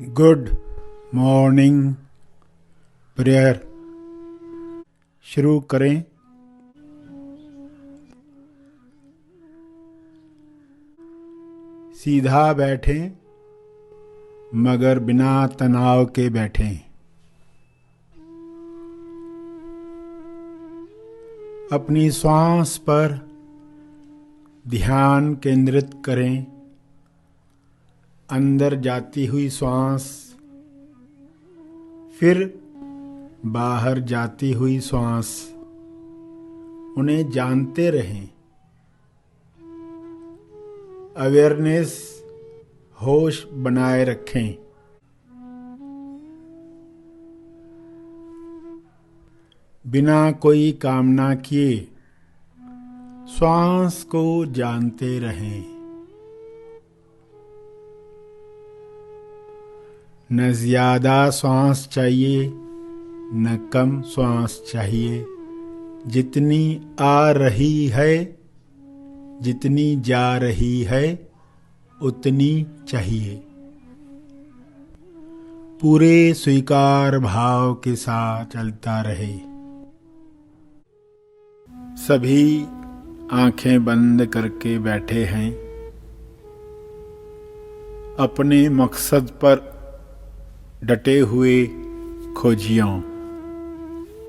Good morning prayer शुरू करें। सीधा बैठें मगर बिना तनाव के बैठें। अपनी श्वास पर ध्यान केंद्रित करें। अंदर जाती हुई श्वास, फिर बाहर जाती हुई श्वास, उन्हें जानते रहें। अवेयरनेस, होश बनाए रखें। बिना कोई कामना किए श्वास को जानते रहें। न ज्यादा श्वास चाहिए न कम श्वास चाहिए। जितनी आ रही है, जितनी जा रही है, उतनी चाहिए। पूरे स्वीकार भाव के साथ चलता रहे। सभी आंखें बंद करके बैठे हैं। अपने मकसद पर डटे हुए खोजियों।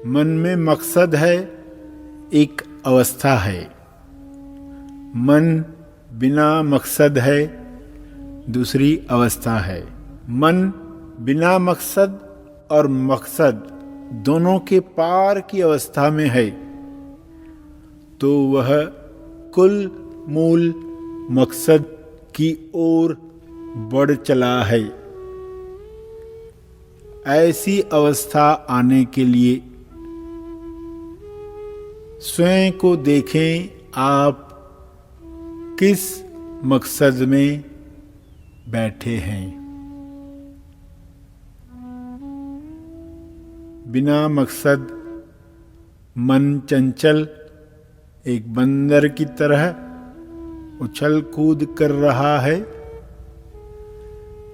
मन में मकसद है, एक अवस्था है। मन बिना मकसद है, दूसरी अवस्था है। मन बिना मकसद और मकसद दोनों के पार की अवस्था में है तो वह कुल मूल मकसद की ओर बढ़ चला है। ऐसी अवस्था आने के लिए स्वयं को देखें, आप किस मकसद में बैठे हैं। बिना मकसद मन चंचल एक बंदर की तरह उछल कूद कर रहा है,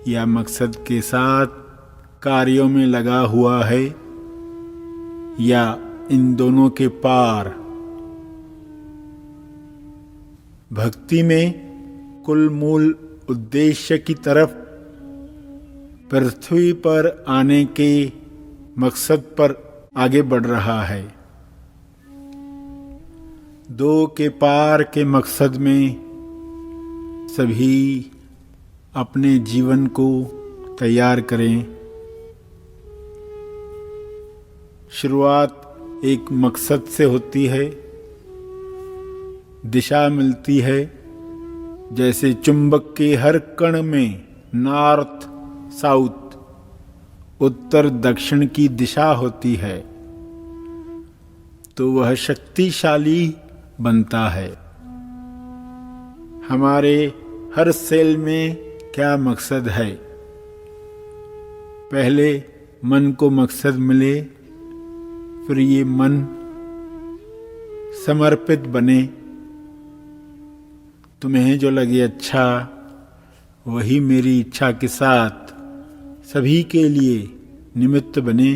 या मकसद के साथ कार्यों में लगा हुआ है, या इन दोनों के पार। भक्ति में कुल मूल उद्देश्य की तरफ, पृथ्वी पर आने के मकसद पर आगे बढ़ रहा है। दो के पार के मकसद में सभी अपने जीवन को तैयार करें। शुरुआत एक मकसद से होती है, दिशा मिलती है। जैसे चुंबक के हर कण में नॉर्थ साउथ, उत्तर दक्षिण की दिशा होती है, तो वह शक्तिशाली बनता है। हमारे हर सेल में क्या मकसद है? पहले मन को मकसद मिले, फिर ये मन समर्पित बने। तुम्हें जो लगे अच्छा, वही मेरी इच्छा के साथ सभी के लिए निमित्त बने।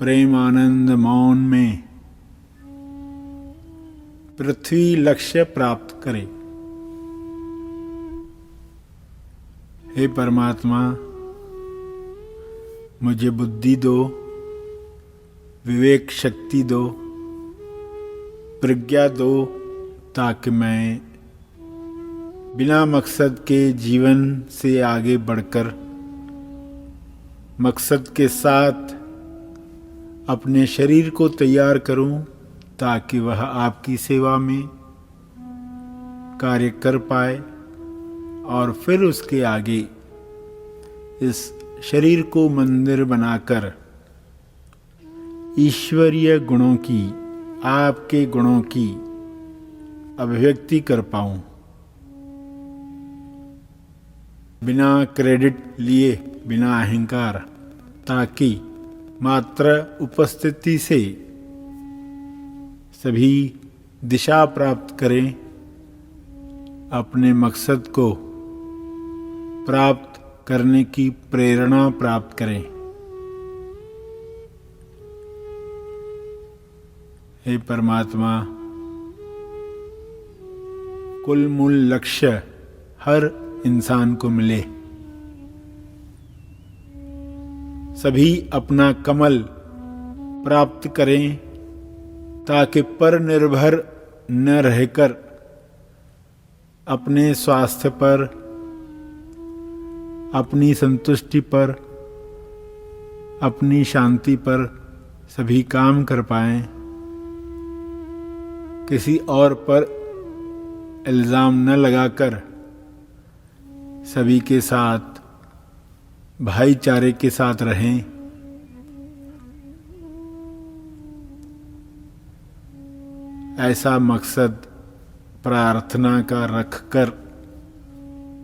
प्रेम आनंद मौन में पृथ्वी लक्ष्य प्राप्त करे। हे परमात्मा, मुझे बुद्धि दो, विवेक शक्ति दो, प्रज्ञा दो, ताकि मैं बिना मकसद के जीवन से आगे बढ़कर मकसद के साथ अपने शरीर को तैयार करूं, ताकि वह आपकी सेवा में कार्य कर पाए और फिर उसके आगे इस शरीर को मंदिर बनाकर ईश्वरीय गुणों की, आपके गुणों की अभिव्यक्ति कर पाऊं। बिना क्रेडिट लिए, बिना अहंकार, ताकि मात्र उपस्थिति से सभी दिशा प्राप्त करें, अपने मकसद को प्राप्त करने की प्रेरणा प्राप्त करें। हे परमात्मा, कुल मूल लक्ष्य हर इंसान को मिले, सभी अपना कमल प्राप्त करें, ताकि पर निर्भर न रहकर अपने स्वास्थ्य पर, अपनी संतुष्टि पर, अपनी शांति पर सभी काम कर पाएं, किसी और पर इल्ज़ाम न लगाकर सभी के साथ भाईचारे के साथ रहें। ऐसा मकसद प्रार्थना का रखकर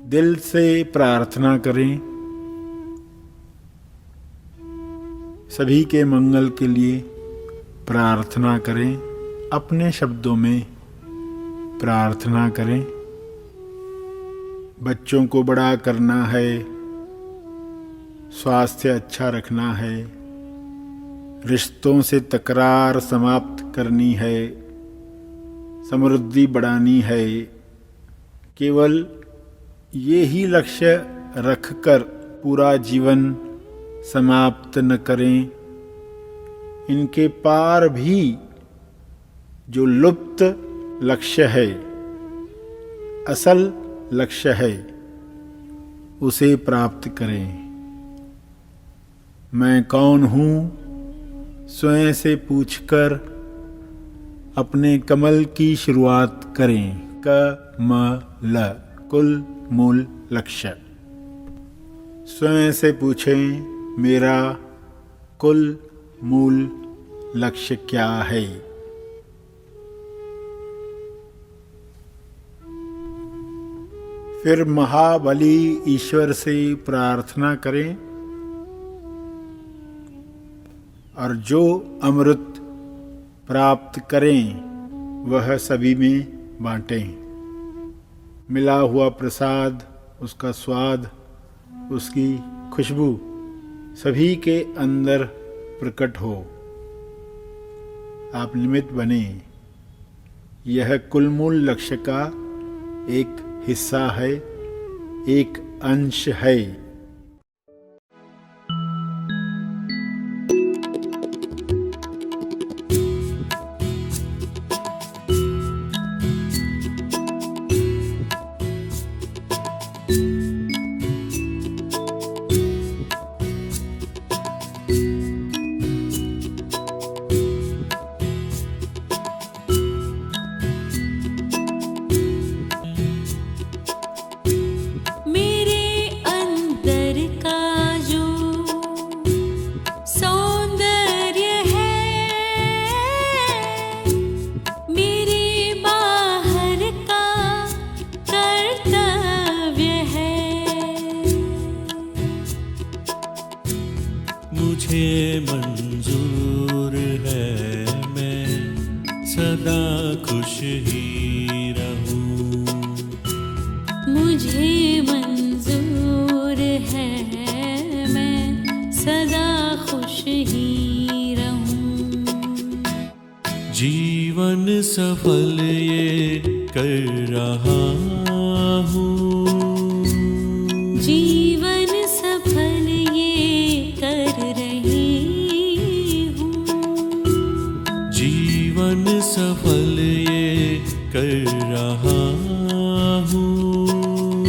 दिल से प्रार्थना करें। सभी के मंगल के लिए प्रार्थना करें, अपने शब्दों में प्रार्थना करें। बच्चों को बड़ा करना है, स्वास्थ्य अच्छा रखना है, रिश्तों से तकरार समाप्त करनी है, समृद्धि बढ़ानी है। केवल ये ही लक्ष्य रखकर पूरा जीवन समाप्त न करें। इनके पार भी जो लुप्त लक्ष्य है, असल लक्ष्य है, उसे प्राप्त करें। मैं कौन हूँ स्वयं से पूछकर अपने कमल की शुरुआत करें। कमल, कुल मूल लक्ष्य। स्वयं से पूछें, मेरा कुल मूल लक्ष्य क्या है। फिर महाबली ईश्वर से प्रार्थना करें और जो अमृत प्राप्त करें वह सभी में बांटें। मिला हुआ प्रसाद, उसका स्वाद, उसकी खुशबू सभी के अंदर प्रकट हो। आप निमित्त बने। यह कुल मूल लक्ष्य का एक हिस्सा है, एक अंश है। मुझे मंजूर है मैं सदा खुश ही रहूं। मुझे मंजूर है मैं सदा खुश ही रहूं। जीवन सफल ये कर रहा हूँ। जीवन सफल ये कर रही हूँ। जीवन सफल ये कर रहा हूँ।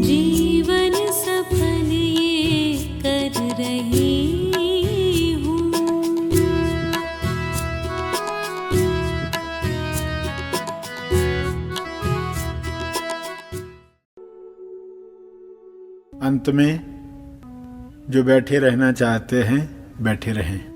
जीवन सफल ये कर रही हूँ। अंत में जो बैठे रहना चाहते हैं बैठे रहें।